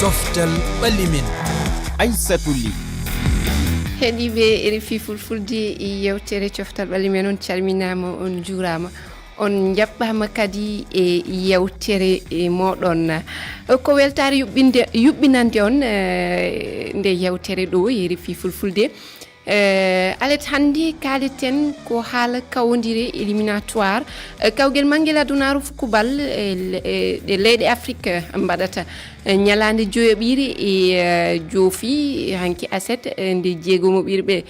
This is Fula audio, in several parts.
coftal ɓallimen Aissatou Ly heeɗiɓe RFI fulfulde yewtere coftal ɓallimen on calminama on juurama on jaɓɓama kadi e yewtere moɗon ko weltare yuɓɓinande on nde yewtere ɗo RFI fulfulde alet hande kaleten ko haala kawodire éliminatoire kawguel manguel adunaru fukubal ɗe leyɗe Afrique mbaɗata ñalande joyoɓiri e joofi hanki aset nde jeegomo ɓirɓe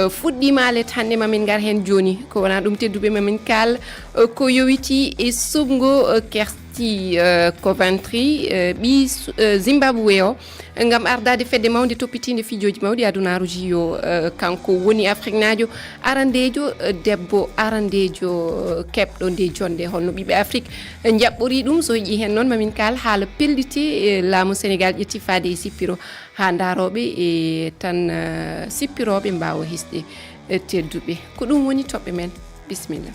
fuɗɗima alet hande mamin gar hen joni ko wona ɗum tedduɓe mamin kal ko yowiti e subgo Kersti Coventry ɓi Zimbabwe o ngam ardade fedde mawde toppitinde fijoji mawɗi adunaru jiyo kanko woni Afrique najo arandejo debbo arandejo keɓɗo nde jonde holno ɓiɓe Afrique jaɓɓori ɗum so yiƴi hen noon mamin kal haala pelliti laamu Sénégal ƴetti faade e sippiro ha daroɓe e tan sippiroɓe mbawa hisde tedduɓe ko ɗum woni toɓɓe men bisimilla.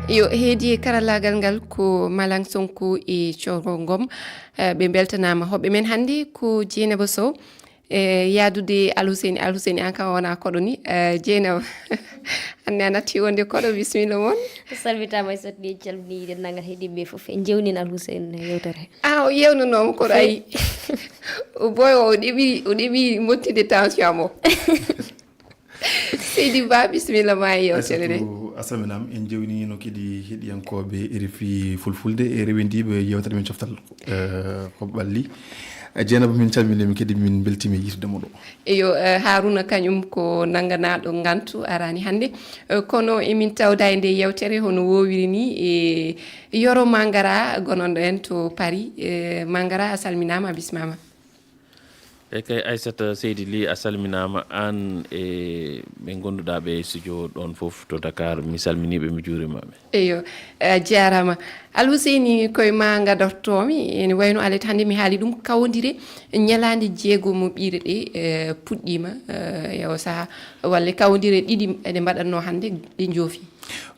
Yo heedi e karallagal ngal ko Malang Sonko e Thioro Ngom ɓe beltanama hoɓɓe men hannde ko Dieynaba Sow yaadude Alhuseni an kam wona koɗo ni Dieynaba hannde a natti wonde koɗo bisimilla moon salmitama Aissatou Ly calmini denndaangal heeɗiɓe fof en jewnin Alhuseni yewtere o yewnanoma koɗo ayi boy o ɗeɓi mottide tension mo Seydi Ba bisimilla ma e yewtere nde asaminam en jewnino kadi heɗiyankoɓe RFI fulfulde e rewendiɓe yewtere men coftal ko ɓalli Dieynaba min calminimi kadi min beltimi yitudemo ɗo eyo Haruna kañum ko nangganaɗo gantu arani hannde kono emin tawda e nde yewtere hono wowiri ni e Yoro Mangara gononɗo en to Paris Mangara a salminama bisimama kay Aissata Seydi Ly a salminama an e ɓe gonduɗa ɓe studio ɗon fof to Dakar mi salminiɓe mi juurimaɓe eyo jarama Alhuseni koye ma gadortomi ene wayno alet hannde mi haali ɗum kawodire ñalande jeegomo ɓiire ɗe puɗɗima yo saaha walla kawodire ɗiɗi ɗe mbaɗatno hannde ɗe joofi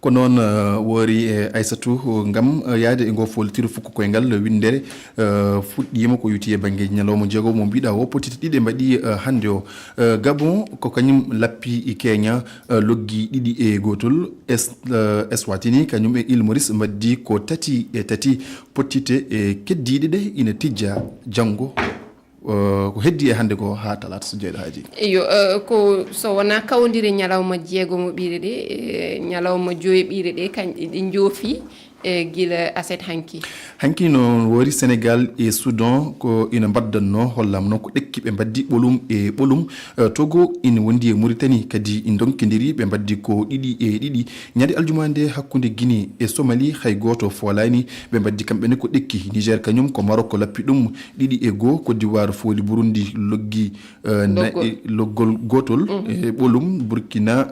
ko noon woori e Aissatou ngam yaade e ngo foltiro fukko koye ngal windere fuɗɗima ko yuti e banggue ñalawma jeegomo mo mbiɗa o potiti ɗiɗi mbaɗi hannde o Gabon ko kañum lappi e Kenya loggi ɗiɗi e gotol Eswatini kañum e Île Maurice mbaddi ko tati e tati pottite e keddiɗe ɗe ina tijja janggo ko heddi e hannde ko ha talata so jeyɗo haaji eyo ko so wona kawodire ñalawma jeegomo ɓiire ɗe ñalawma joyi ɓiire ɗe kañƴe ɗi joofi gila aset hanki no wori Sénégal e Soudan ko ina baddanno hollam noon ko ɗekki ɓe mbaddi ɓolum e ɓolum Togo ina wondi e Mauritanie kadi in donkidiri ɓe mbaddi ko ɗiɗi e ɗiɗi ñande aljumande hakkude Guinée e Somalie hay goto folani ɓe mbaddi kamɓene ko ɗekki Niger kañum ko Maroc lappi ɗum ɗiɗi e goho Côte d'Ivoire fooli Burundi loggi loggol gotol e ɓolum Burkina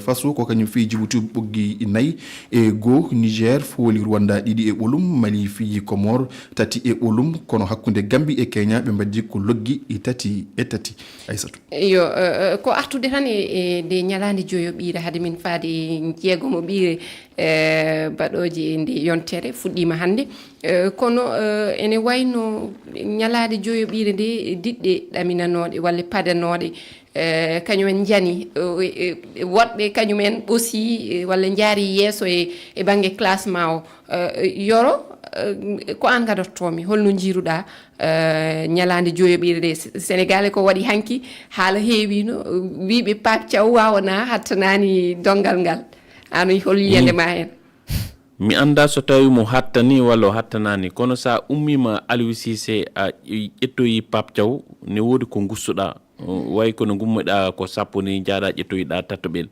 Faso ko kañum fi Djibouti ɓoggi nayyi e goho Niger fooli Rwanda ɗiɗi e ɓolum Mali fiyi Comore tati e ɓolum kono hakkude Gambie e Kenya ɓe mbaddi ko loggi e tati Aissatou yo ko artude tan e nde ñalande joyo ɓiire hade min faade jeegomo ɓiire baɗoje nde yontere fuɗɗima hannde kono ene wayno ñalade joyo ɓiire nde diɗɗe ɗaminanoɗe walla padanoɗe kañumen jani woɗɓe kañumen ɓoosi walla jaari yeeso e banggue classement o Yoro ko an gadortomi holno jiiruɗa ñalande joyoɓire ɗe Sénégal ko waɗi hanki haala heewino wiɓe Pape Thiaw wawana hattanani dongal ngal ano hol yiyande ma hen mi anda so tawi mo hattani walla o hattanani kono sa ummima Aliou Cissé a ƴettoyi Pape Thiaw ne woodi ko gussuɗa way kono gummoɗa ko sappo ni jaaɗa ƴettoyiɗa tattoɓel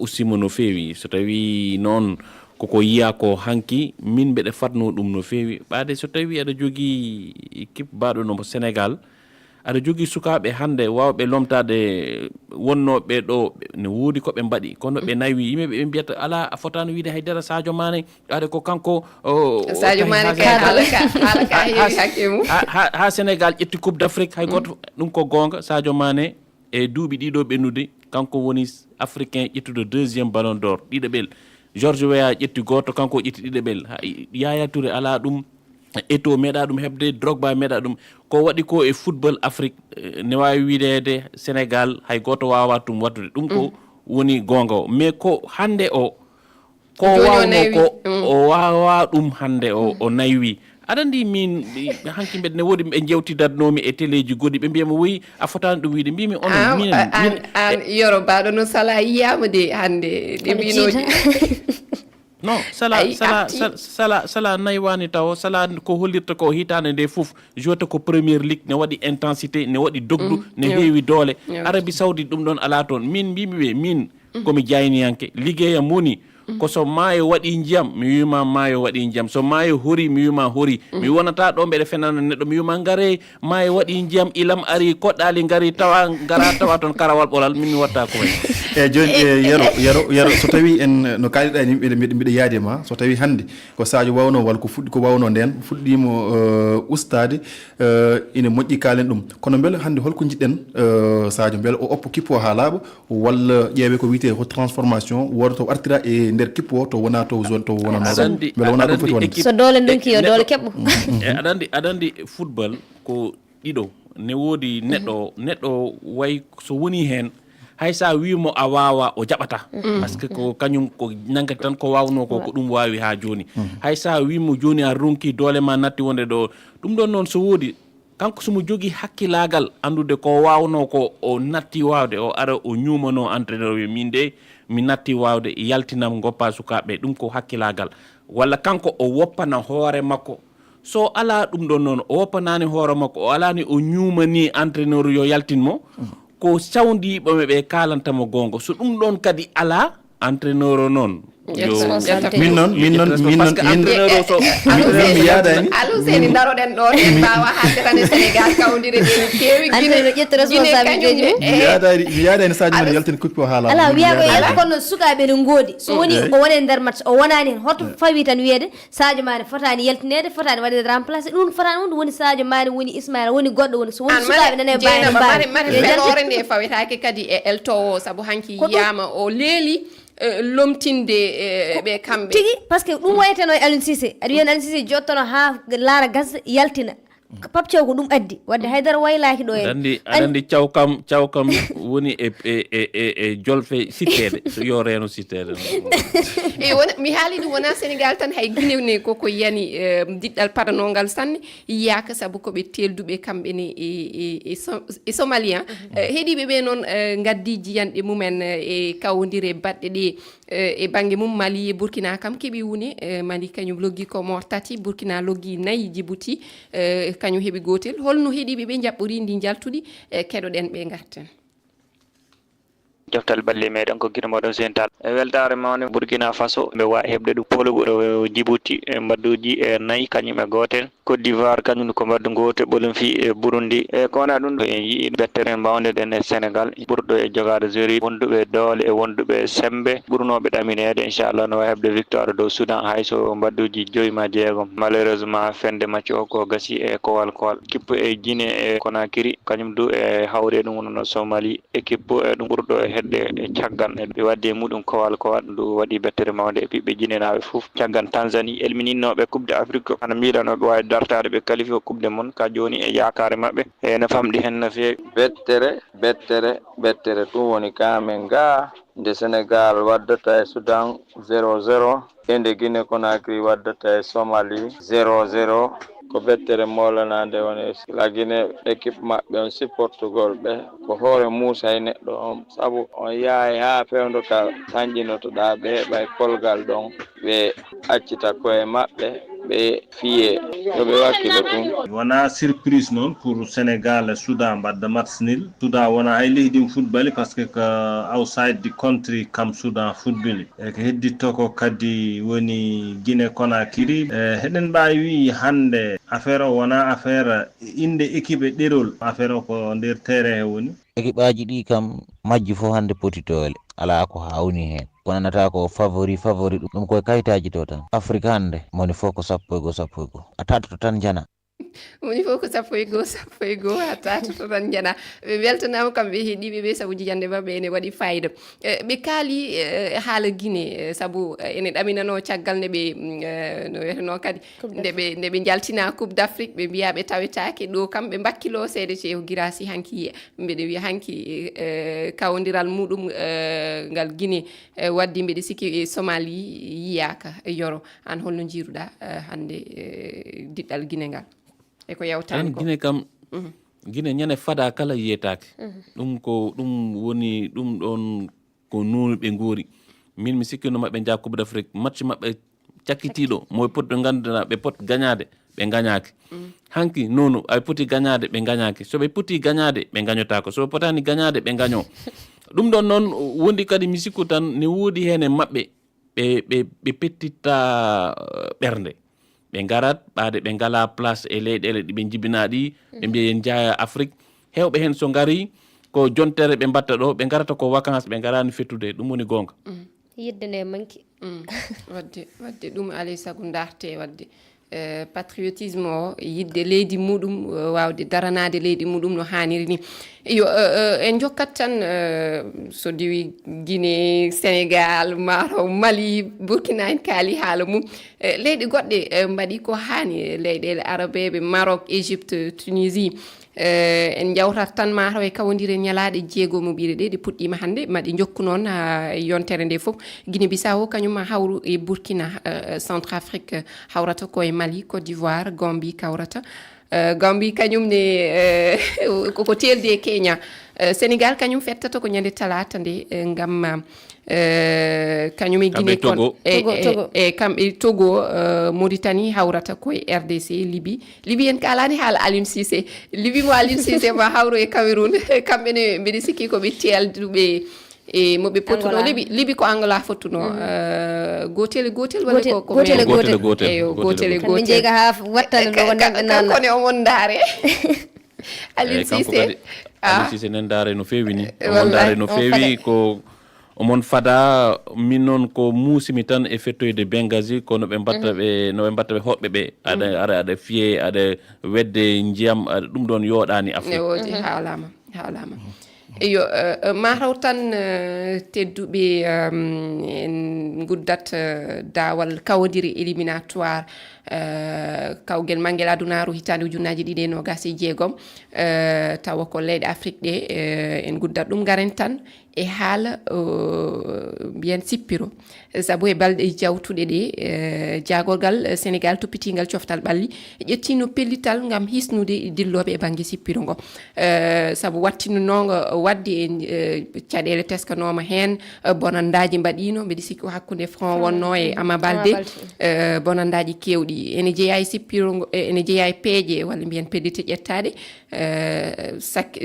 ussimo no feewi so tawi noon koko yiya ko hanki min mbeɗa fatno ɗum no feewi ɓaade so tawi aɗa jogii équipe mbaɗo no Sénégal aɗa jogii sukaaɓe hannde waawɓe lomtaade wonnooɓe ɗo ne woodi ko ɓe mbaɗi kono ɓe nawi yimɓe ɓe mbiyata ala a fotaano wiide haydara Sadio Mané ade ko kanko Sadio Mané haala ka heewi hakke mum ha Sénégal ƴetti coupe d'Afrique hay goto ɗum ko goonga Sadio Mané e duuɓi ɗiɗo ɓennude kanko woni africain ƴettude deuxiéme ballon d'or ɗiɗo ɓel George Weah ƴetti goto kanko ƴetti ɗiɗaɓel Yaya Touré ala ɗum Eto'o meeɗa ɗum heɓde Drogba meeɗa ɗum ko waɗi ko e football Afrique ne wawi widede Sénégal hay goto wawa ɗum wattude ɗum ko woni gonga o mais ko hande o ko wawno ko o wawa ɗum hande o naywi aɗa andi min hanki mbeɗa ne woodi ɓe jewtidatnomi e téléji goɗɗi ɓe mbiyama woyi a fotani ɗum wiide mbimi onon minen an Yorobaɗo no Salah yiyama de hande ɗe mbinoji non sala naywani taw sala ko hollirta ko hitande nde fof jota ko Premier League ne waɗi intensité ne waɗi dogdu ne heewi doole Arabie Saoudite ɗum ɗon ala toon min mbimiɓe min komi jayniyanke liggeyam woni ko so maayo waɗi ndiyam mi wima maayo waɗi ndiyam so maayo hori mi wima hori mi wonata ɗo mbeɗa fenana neɗɗo mi wima ngare maayo waɗi ndiyam ilam ari koɗɗali ngari ngara tawa toon karawal ɓolal min mi watta ko way e joni yero so tawi en no kaliɗa ni mbiɗa yaade ma so tawi hande ko Sadio wawno walla ko fuɗɗi ko wawno nden fuɗɗimo ustade ine moƴƴi kalen ɗum kono beele hande holko jiɗɗen Sadio beele o oppo kippo ha laaɓa walla ƴeewe ko wiyete ko transformation woda to artira e nder kippo to wona to zone to wona noon beele wona ɗum foti wonde so doole ndonki yo doole keɓɓo aɗandi football ko ɗiɗo ne woodi neɗɗo way so woni hen hay sa wimo a wawa o jaɓata par ce que ko kañum ko nangati tan ko wawno ko ɗum wawi ha joni hay sa wimo joni a ronki doole ma natti wonde ɗo ɗum ɗon noon so woodi kanko somo jogui hakkilagal andude ko wawno ko o natti wawde o ara o ñumano entraîneur wi min de mi natti wawde yaltinam goppa sukaɓe ɗum ko hakkilagal walla kanko o woppana hoore makko so ala ɗum ɗon noon o woppanani hoore makko o alani o ñumani entraîneur yo yaltinmo ko sawdiɓeɓe ɓe kalantamo gonga so ɗum ɗon kadi ala entraîneur o noon min noon mi yaadani aluseni daroɗen ɗo en mbawa haalde tan e Sénégal kawdire ɗen kewi mi yaadani Sadio men yaltin kuppi o haala ala wiya ko yala kono sukaɓe ne goodi so woni o woni nder match o wonani hen hoto fawi tan wiyede Sadio Mané fotani yaltinede fotani waɗede remplacé ɗum fotani wonde woni Sadio Mané woni Ismaïla woni goɗɗo woni so woni sukaɓe nane mbawi hoore nde fawetake kadi e eltowo saabu hanki yiyama o leeli lomtinde ɓe kamɓe tigi par ce que ɗum wayateno e Aliou Cissé aɗa wiyan Aliou Cissé jottono ha laara gas yaltina Pape Thiaw ko ɗum addi wadde haydara waylaki ɗo en aɗa andi cawkam woni e jolfe sittede so yo reeno sittede e wona mi haali ɗum wona Sénégal tan hay Guinée koko yani diɗɗal paranogal sanne yiyaka saabu koɓe telduɓe kamɓene e Somalien heeɗiɓe ɓe noon gaddi jiyanɗe mumen e kawodire baɗɗe ɗe e banggue mum Mali e Burkina kam keeɓi wune Mali kañum loggi ko mor tati Burkina loggi 4 Djibouti kañum heeɓi gotel holno heeɗiɓe ɓe jaɓɓori ndi jaltuɗi keɗoɗen ɓe garten joftal balle meɗen ko guila moɗon sental e weltare mawne Burkina Faso ɓe wawi heɓde ɗum polo ɓuuro Djibouti e mbadduji 4 kañum e gotel Côte d'Ivoire kañum ko mbaddu gotel ɓolum fi e Burundi e kona ɗum en yii bettere mbawdeɗen e Sénégal ɓurɗo e jogade jori wonduɓe doole e wonduɓe sembe ɓurnoɓe ɗaminede inchallah no wawi heɓde victoire dow Soudan hayso mbadduji 5 malheureusement fende match o ko gasi e kowal kippo e Guinée e Conakry kañum du e hawre ɗum wonono Somalie équipe e ɗum ɓurɗo e hedde e caggal ɓe wadde muɗum kowal ndu waɗi bettere mawde e ɓiɓɓe Guinénaɓe foof caggal Tanzanie elmininoɓe coupe de Afrique ana miiɗanoɓe wawi dartade ɓe qualifié o coupe de monde ka joni e yakare mabɓe e no famɗi hen no fewi bettere ɗum woni kamen ga nde Sénégal waddata e Soudan 0-0 e nde Guinée Conakry waddata e Somalie 0-0 ko bettere molanade woni la Guinée équipe maɓɓe on supportugol ɓe ko hoore Moussa e neɗɗo on saabu on yaahi ha fewndo ka sañƴinotoɗa ɓe ɓay kolgal ɗon ɓe accita koye maɓɓe ɓe fiye yoɓe wakkile tun wona surprise noon pour Sénégal e Soudan mbadda match nul Soudan wona hay leydi football par ce que ko outside the country kam Soudan football e ko hedditto ko kadi woni Guinée Conakry heɗen mbawi wi hande affaire o wona affaire inde équipe e ɗerol affaire o ko nder terrain he woni équipe aji ɗi kam majji fof hande potitole ala ko hawni hen ko nanata ko favori ɗum koye kayitaji to tan Afrique hande moni fof ko 11 a tatoto tan jana woni fof ko sappo e goo ha tata to tan jana ɓe weltanama kamɓe heeɗiɓe ɓe saabu jijande mabɓe ene waɗi fayida ɓe kaali haala Guinée saabu ene ɗaminano caggal nde ɓe no wiyeteno kadi nde ɓe jaltina coupe d'Afrique ɓe mbiya ɓe tawetake ɗo kam ɓe bakkilo seede ceew Guirassy hanki mbeɗe wiya hanki kawodiral muɗum ngal Guinée waddi mbeɗe sikki Somalie yiyaka yoro an holno jiiruɗa hande diɗɗal Guinée ngal eko yawtani ko Guinée kam Guinée ñane fada kala yiyetake ɗum ko ɗum woni ɗum ɗon ko nunu ɓe goori min mi sikkino maɓɓe jaa coupe d'Afrique match maɓɓe cakkitiɗo mo poti ganduɗa ɓe poti gagnade ɓe gagnaki hanki noonu ay poti gagnade ɓe gagnaki so ɓe poti gagnade ɓe gagnotako so ɓe potani gagnade ɓe gagno ɗum ɗon noon wondi kadi mi sikku tan ne woodi hen e maɓɓe ɓe pettitta ɓernde ɓe garat ɓaade ɓe ngala place e leyɗele ɗi ɓe jibina ɗi ɓe mbiya yen jaya Afrique hewɓe hen so ngari ko jontere ɓe mbatta ɗo ɓe garata ko vacance ɓe garani fettude ɗum woni gonga yidde nde manki wadde ɗum alay saago darte wadde patriotisme o yidde leydi muɗum wawde daranade leydi muɗum no haniri ni yo en jokkat tan so diwi Guinée Sénégal Maroc Mali Burkina en kaali haala mum leyɗe goɗɗe mbaɗi ko hani leyɗele arabeɓe Maroc Égypte Tunisie en jawtat tan mataw e kawodire ñalaɗe jeegomo ɓiire ɗe puɗɗima hande maɗi jokku noon ha yontere nde foof Guinée Bissau kañum ma hawru e Burkina Centrafrique hawrata koye Mali Côte d'Ivoire Gambie kawrata Gambie kañum ne koko telde e Kenya Sénégal kañum fettata ko ñande talata nde ngam kañum e Guinée kon e kamɓe Togo Mauritanie hawrata koye RDC Libye en kalani haala Aliou Cissé Libye mo Aliou Cissé ma hawru e Cameroun kamɓe ne mbiɗa sikki koɓe telduɓe e moɓe potuno Libye ko Angola fottuno gotel walla ko gotel mi jeega ha wattane ɗo wonande nanna kone omon daare Aliou Cissé Aliou Cissé nen daare no feewi ni omon daare no feewi ko omon fada min noon ko muusimi tan e fettoyde Benghazi ko no ɓe mbatta ɓe hoɓɓe ɓe aɗa fiye aɗa wedde ndiyam ɗum ɗon yooɗani Afrique woodi haalama eyo mataw tan tedduɓe en guddat dawal kawodiri éliminatoire kawgel mangel adunaru hitande ujunnaji 2026 tawa ko leyɗe Afrique ɗe en guddat ɗum garen tan e haala mbiyen sippiro sabu e balɗe jawtuɗe ɗe jagorgal Sénégal toppitingal coftal ɓalli ƴettino pellital gam hisnude dilloɓe e banggue sippiro ngo sabu wattinnogo wadde e caɗele teskanoma hen bonandaji mbaɗino mbiɗa sikki hakkude front wonno e Ama Baldé bonandaji kewɗi ene jeeya e sippiro ngo ene jeeya e peeje walla mbiyen peddite ƴettade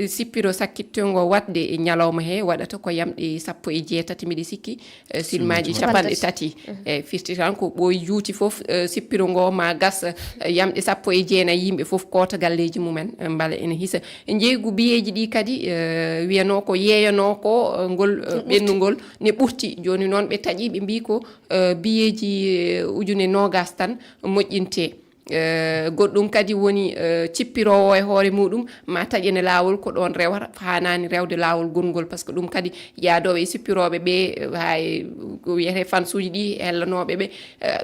sippiro sakkittongo wadde e ñalawma he waɗata ko yamɗe 17 mbiɗa sikki silmaji 30 e firti tan ko ɓooyi juuti foof sippiro ngo ma gas yamɗe 19 yimɓe foof koota galleji mumen mbala ene hisa jeygu biyeji ɗi kadi wiyano ko yeeyano ko ngol ɓennugol ne ɓurti joni noon ɓe taƴi ɓe mbi ko biyeji ujune nogas tan moƴƴinte goɗɗum kadi woni cippirowo e hoore muɗum ma taƴene lawol ko ɗon rewata hanani rewde lawol gongol par ce que ɗum kadi yaadoɓe e sippiroɓe ɓe hay ko wiyete fansuji ɗi hellanoɓe ɓe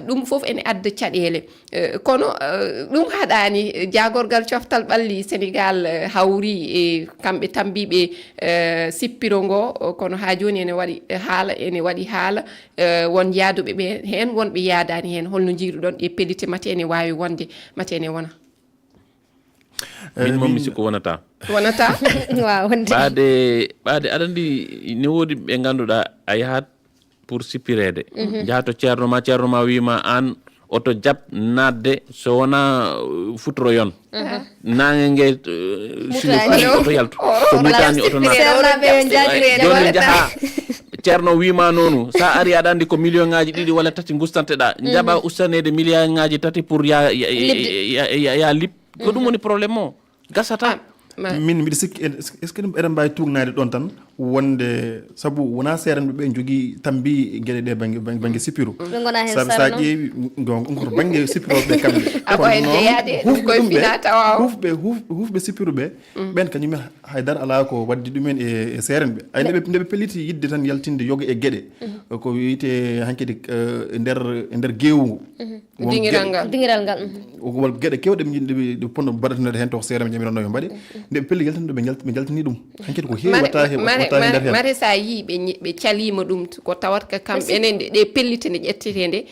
ɗum foof ene adda caɗele kono ɗum haɗani jagorgal coftal ɓalli Sénégal hawri e kamɓe tambiɓe sippiro ngo kono ha joni ene waɗi haala won yaaduɓe ɓe hen wonɓe yaadani hen holno jiiruɗon e pellite mate ene wawi wonde mate ene wona min moom mi sikko wonata waaw wonde ɓaade aɗa andi ne woodi ɓe ngannduɗaa a yahat pour sippirede jaha to ceerno ma wima an oto jab nadde so wona futoro yon nange nge sili oto yaltu so mutani oto joni jaha ceerno wima noonu sa ari aɗa andi ko million ngaji ɗiɗi walla tati gustanteɗa jaɓa ustanede million ngaji tati pour ya lip ko ɗum woni probléme o gasata min mbiɗa sikki est ce que eɗen mbawi tugnade ɗon tan wonde sabu wona seeranɓe ɓe jogui tambi gueɗe ɗe banggue sipiru sabu sa ƴeewi ko banggue sipiroɓe kamɓe hufɓe sipiru ɓe ɓen kañumen haydara ala ko waddi ɗumen e seerenɓe ay ndeɓe pelliti yidde tan yaltinde yoga e gueɗe ko wiyete hankkadi e nder geewu dingiral ngal wol gueɗe kewɗe ɗe ponno mbaɗatinede hen to ko seereɓe jamirano yo mbaɗe ndeɓe pelli yaltinde ɓe jaltini ɗum hankkadi ko heewi watta nder hen mare sa yi ɓe calima ɗum ko tawat ka kamɓe ɗe pellite nde ƴettete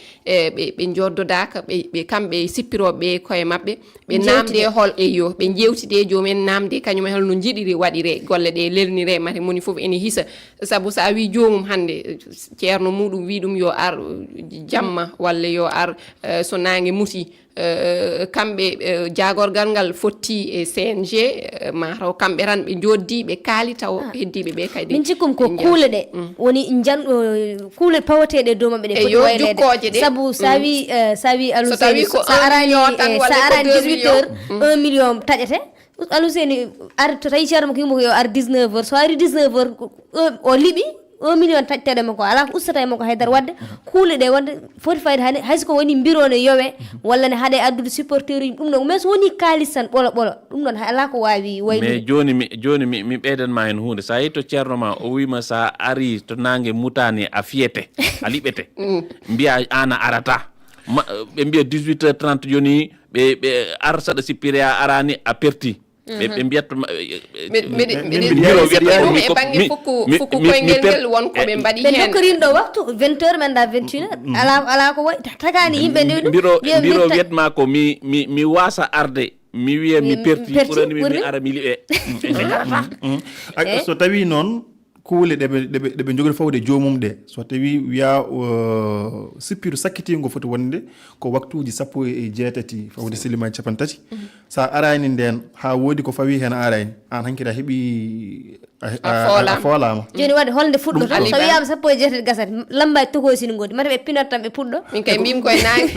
ɓe joddodaka ɓe kamɓe sippiroɓe koye mabɓe ɓe namde hol ɓe jewtide jomumen namde kañum holno jiɗiri waɗire golle ɗe lelnire mate moni foof ene hisa saabu sa wi jomum hande ceerno muɗum wi ɗum yo ar jamma walla yo ar so nangue muti kamɓe jagorgal ngal fotti e CNG mataw kamɓe tan ɓe joddi ɓe kaali taw heddiɓe ɓe kadi min cikkum ko kuule ɗe woni kuule pawateɗe dow maɓɓe ɗe yo jukkoje ɗe saabu sa wi aluseni sa arani 18 heures 1 million taƴete aluseni ar to tawi ceerno ko yimmo ko yo ar 19 heures so ari 19 heures o liɓi 1 million taƴteɗe makko ala ko ustata e makko haydara wadde kuule ɗe wonde foti fayde hayso ko woni mbiro ne yowe walla ne haaɗe addude supporteur uji ɗum ɗon mais so woni kalis tan ɓolo ɗum ɗon ala ko wawi wayde mais joni mi ɓeydanma hen hunde sa yeyi to ceerno ma o wima sa ari to nangue mutani a fiyete a liɓete mbiya an a arata ɓe mbiya 18h30 joni ɓe ar saɗa sippire a arani a perti ɓe mbiyat e banggue fukku koyngel ngel wonko ɓe mbaɗi hen ɓe dokkorinɗo waktu 20h manda 21h ala ko wayi tagani yimɓe nde mbiro wiyatma ko mi wasa arde mi wiya mi perti ɓurani mi ara mi liɓe so tawi noon kuule ɗeɓe jogori fawde jomum ɗe so tawi wiya sippiru sakkitigo foti wonde ko waktuji 18 fawde silimaji 3 sa arani nden ha woodi ko fawi hen a arani an hankkadi a heeɓi a foolama joni wadde holde fuɗɗo tan so wiyama 18 gasati lambaj tokosini godi mata ɓe pinat tan ɓe puɗɗo min kay mbimi koye nangi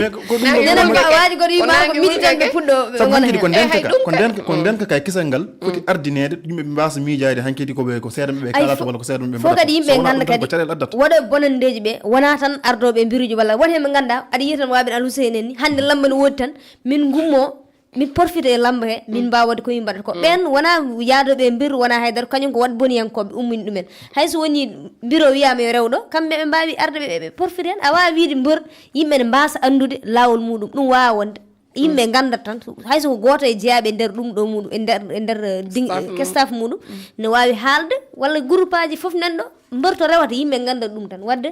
waji goto wima ko midi tan ɓe puɗɗo sabu hankkadi ko ndenka kay kisal ngal foti ardinede yimɓe ɓe mbasa miijade hankkadi ko seeɗaɓe ɓe kalata walla ko seeɗaɓe ɓe fo kadi yimɓe ganda kadi waɗo bonandeji ɓe wona tan ardoɓe mbiruji walla woto hen ɓe ganda aɗa yiya tan waɓen aluseni en ni hande lamba ne woodi tan min gummo min profite e lamba he min mbawa wadde komin mbaɗata ko ɓen wona yaadoɓe mbir wona haydara kañum ko wat boniyankoɓe ummini ɗumen hayso woni mbiro wiyama yo rewɗo kamɓe ɓe mbawi ardeɓe ɓe profite hen a wawi wiide mbor yimɓe ne mbasa andude lawol muɗum ɗum wawa wonde yimɓe gandata tan hayso ko goto e jeeyaɓe nder ɗum ɗo muɗum e nder kestaf muɗum ne wawi haalde walla groupe aji foof nanɗo mborto rewata yimɓe ganda ɗum tan wadde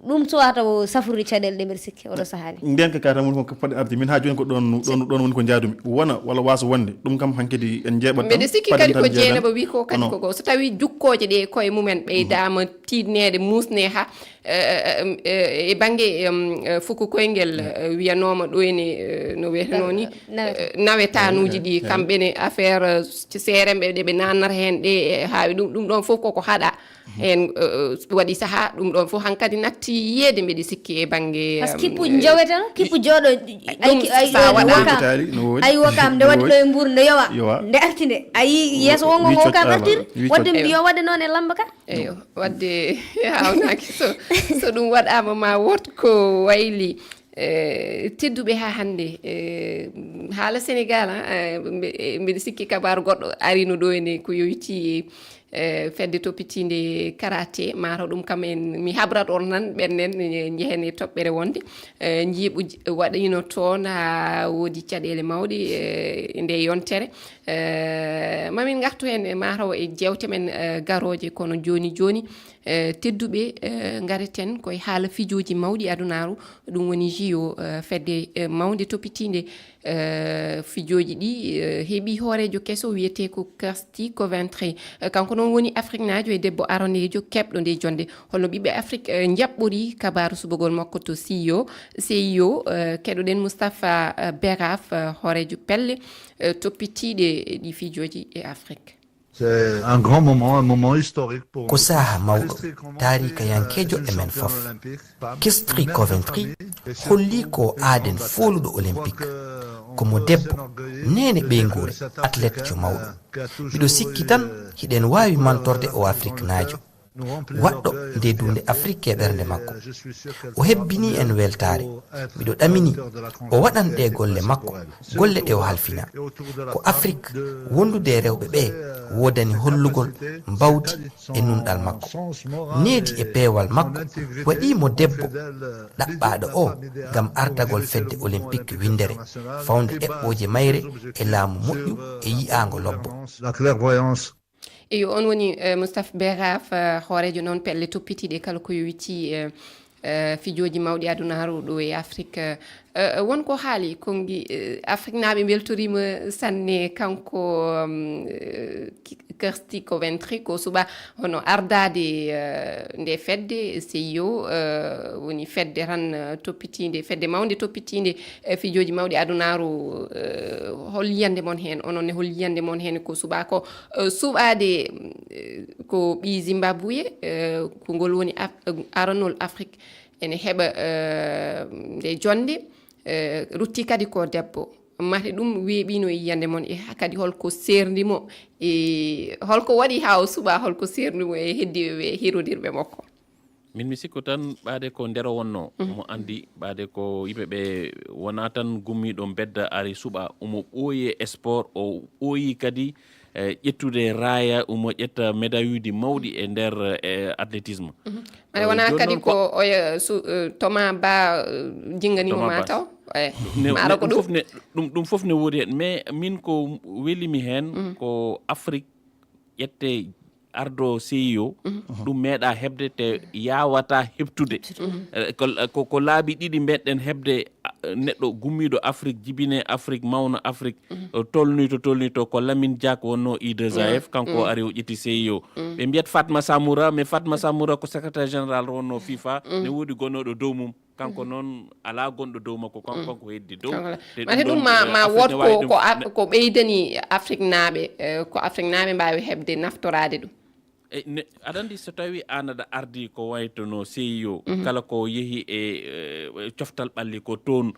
ɗum sowata taw safrude caɗele ɗe mbiɗa sikki oɗo sahani ndenka ka tan woni ko fadde arde min ha joni ko ɗon woni ko jaadumi wona walla wasa wonde ɗum kam hankkadi en jeeɓat mbeɗa sikki kadi ko jeenaba wi ko kadi koko so tawi jukkoje ɗe koye mumen ɓeydama tidnede musne ha e banggue fukku koyngel wiyanoma ɗo ene no wiyeteno ni nawetanuji ɗi kamɓene affaire seeremɓe ɗeɓe nannata hen ɗe haawi ɗum ɗon foof koko haɗa hen waɗi saaha ɗum ɗon fof hankkadi natti yiyede mbeɗa sikki e banggue par ce que kippu joweten kippu jooɗo ayi wokam nde waɗi ɗo e mbuur nde yowa nde arti nde ayi yeeso wongo ngo kam artiri wadde mbi yo waɗe noon e lamba ka eyo wadde hawnaki so ɗum waɗama ma wot ko wayli tedduɓe ha hande haala Sénégal mbeɗa sikki kabaru goɗɗo arino ɗo ene ko yoyti fedde toppitinde karaté mataw ɗum kam en mi habrat on tan ɓennen jehen e toɓɓere wonde jiiɓu waɗino toon ha woodi caɗele mawɗe e nde yontere mamin gartu hen mataw e jewte men garoje kono joni tedduɓe gareten koye haala fijoji mawɗi adunaru ɗum woni JO fedde mawde toppitinde fijoji ɗi heeɓi hoorejo keso wiyete ko Kirsty Coventry kanko noon woni Afrique naajo e debbo aronejo keɓɗo nde jonde holno ɓiɓɓe Afrique jaɓɓori kabaru subagol makko to CIO keɗoɗen Moustapha Beraf hoorejo pelle toppitiɗe ɗi fijoji e Afrique. C'est un grand moment, un moment historique pour ko saha mawɗo taarika yankejo e men fof Kirsty Coventry holli ko aaden foluɗo olympique komo debbo nene ɓeygure athlète jo mawɗo miɗo sikki tan hiɗen wawi mantorde o afrique najo waɗɗo nde dunde afrique e ɓernde makko o hebbini en weltare miɗo ɗamini o waɗan ɗe golle makko golle ɗe o halfina ko afrique wondude e rewɓe ɓe wodani hollugol mbawdi e nunɗal makko needi e peewal makko waɗimo debbo ɗaɓɓaɗo o gam ardagol fedde olympique windere fawde eɓɓoje mayre e laamu moƴƴu e yi'ago lobbo eyo on woni Moustapha Beraf hoorejo noon pelle toppitiɗe kala ko yowiti fijoji mawɗi adunaru ɗo e afrique wonko haali kongi afrique naaɓe beltorima sanne kanko Kirsty Coventry ko suɓa hono ardade nde fedde CIO woni fedde tan toppitinde fedde mawde toppitinde fijoji mawɗi adunaru hol yiyande mon hen onon ne hol yiyande mon hen ko suɓa ko suɓade ko ɓi Zimbabwe ko ngol woni aranol afrique ene heɓa nde jonde rutti kadi ko debbo mate ɗum weeɓino e yiyande mon e kadi holko serdimo e holko waɗi ha o suɓa holko serdimo e heddiɓe ɓe hirodirɓe makko min mi sikku tan ɓaade ko ndero wonno mo andi ɓaade ko yimɓe ɓe wona tan gummiɗo bedda ari suɓa omo ɓooyi e sport o ɓooyi kadi ƴettude raya omo ƴetta médaille uji mawɗi e nder athlétisme aɗa wona kadi ko oya Thomas Ba jinganimo ma taw maaro ko ɗum fof ne woodi hen mais min ko welimi hen ko afrique ƴette ardo CIO ɗum meeɗa hebde te yawata hebtude ko laabi ɗiɗi mbeɗɗen hebde neɗɗo gummiɗo afrique jibine afrique mawno afrique tolni to ko Lamine Diack wonno I2AF kanko ari o ƴetti CIO ɓe mbiyat Fatma Samoura mais Fatma Samoura ko secrétaire général wonno FIFA ne woodi gonnoɗo dow mum kanko noon ala gonɗo dow makko kanko heddi dow mate ɗum ma wot ko ɓeydani afrique naaɓe ko afrique naaɓe mbawi hebde naftorade ɗum aɗa andi so tawi an aɗa ardi ko waytono CIO kala ko yeehi e coftal ɓalli ko toon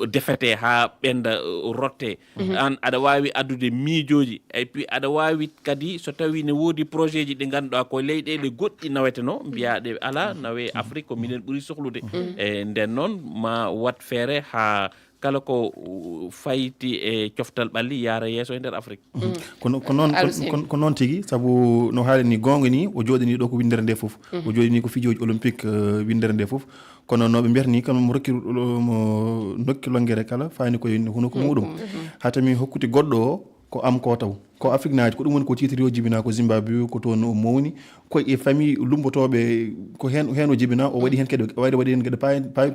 defete ha ɓenda rotte an aɗa wawi addude miijoji et puis aɗa wawi kadi so tawi ne woodi projet ji ɗi ganduɗa ko leyɗele goɗɗi naweteno mbiyaɗe ala nawe afrique ko minen ɓuuri sohlude e nden noon ma wat feere ha kala ko fayti e coftal ɓalli yaara yeeso e nder afrique ko noon tigi saabu no haalini gonga ni o jooɗani ɗo ko windere nde foof o jooɗani ko fijoji olympique windere nde foof kono noɓe mbiyata ni kam mo nokki longere kala fani koye hono ko muɗum ha tami hokkude goɗɗo o ko am ko taw ko afrique naji ko ɗum woni ko titiri o jibina ko Zimbabwe ko toon o mawni koye e famille lumbotoɓe ko hen o jibina o waɗi hen kadi waɗi hen gueɗe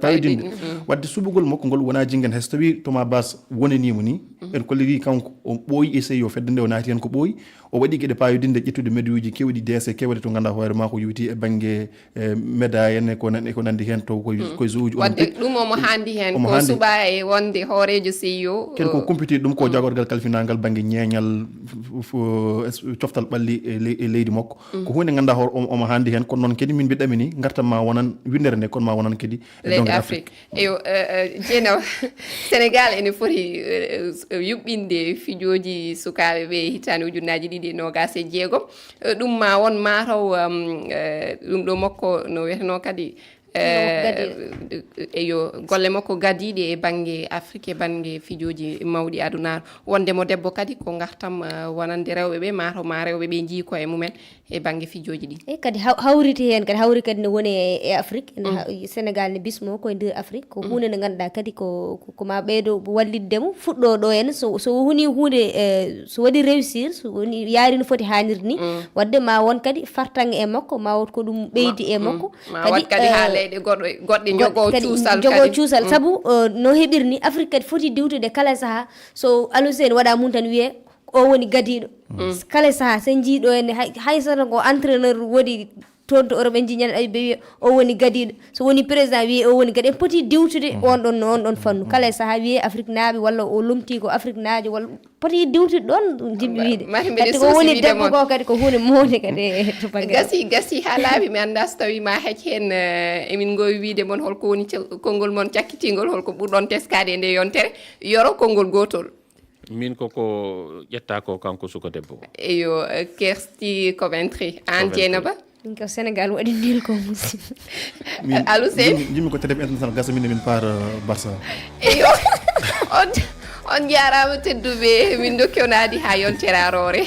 payodinde wadde suɓugol makko ngol wona jinguen hay so tawi Thomas Bas wonanimo ni en kolliri kanko o ɓooyi essaye o fedde nde o naati hen ko ɓooyi o waɗi gueɗe payodinde ƴettude médaille uji kewɗi dese kewɗe to ganduɗa hoore ma ko yowiti e banggue médaille en ko nandi hen to koye jeux uji wadde ɗum omo handi hen ko suɓa e wonde hoorejo CIO kadi ko compétir ɗum ko jagorgal kalfinagal banggue ñeeñal coftal ɓalli e leydi makko ko hunde ganduɗa omo handi hen kono noon kadi min mbiɗɗami ni gartam ma wonan windere nde kono ma wonan kadi leydi afrique eyo Dieynaba Sénégal ene foti yuɓɓinde fijoji sukaɓe ɓe hitande ujunnaji ɗiɗi e nogas e jeegom ɗum ma won mataw ɗum ɗo makko no wiyeteno kadi eyo golle makko gadiɗe e banggue afrique e banggue fijoji mawɗi adunaru wondemo debbo kadi ko gartam wonande rewɓe ɓe mataw ma rewɓe ɓe jii koye mumen e banggue fijoji ɗi e kadi hawriti hen kadi hawri kadi ne woni e afrique sénégal ne bismo koye nder afrique ko hunde nde ganduɗa kadi ko ma ɓeydo walliddemo fuɗɗo ɗo en so woni hunde so waɗi réussir so woni yaari no foti hannirde ni wadde ma won kadi fartange e makko ma wot ko ɗum ɓeydi e makko kadi ha leyɗe goɗɗe jogo cuusal saabu no heɓirni afrique kadi foti diwtude kala saaha so aluseni waɗa mum tan wiye o woni gadiɗo kala saaha sen jiiɗo henne hay soto ko entraîneur woodi toon to Europe en jiñan ay be wi o woni gadiiɗo so woni président wi o woni gadi en poti diwtude on ɗon fannu kala e sahaa wi Afrique naaɓe walla o lomti ko Afrique naajo walla poti diwtude ɗon jimɓe wiide kadi ko woni debbo ko kadi ko hunde mawde kadi to banggue gasi ha laaɓi mi annda so tawi ma hecc hen emin gowi wiide moon holko woni konngol moon cakkitingol holko ɓurɗon teskade e nde yontere yoro konngol gotol min koko ƴetta ko kanko suka debbo eyo Kersti Coventry an Dieynaba min ko Sénégal waɗi nil ko musidɗo Alou Seyni jimmi ko télé international gasa min min par Barça eyo on jarama tedduɓe min dokki on aadi ha yontere arore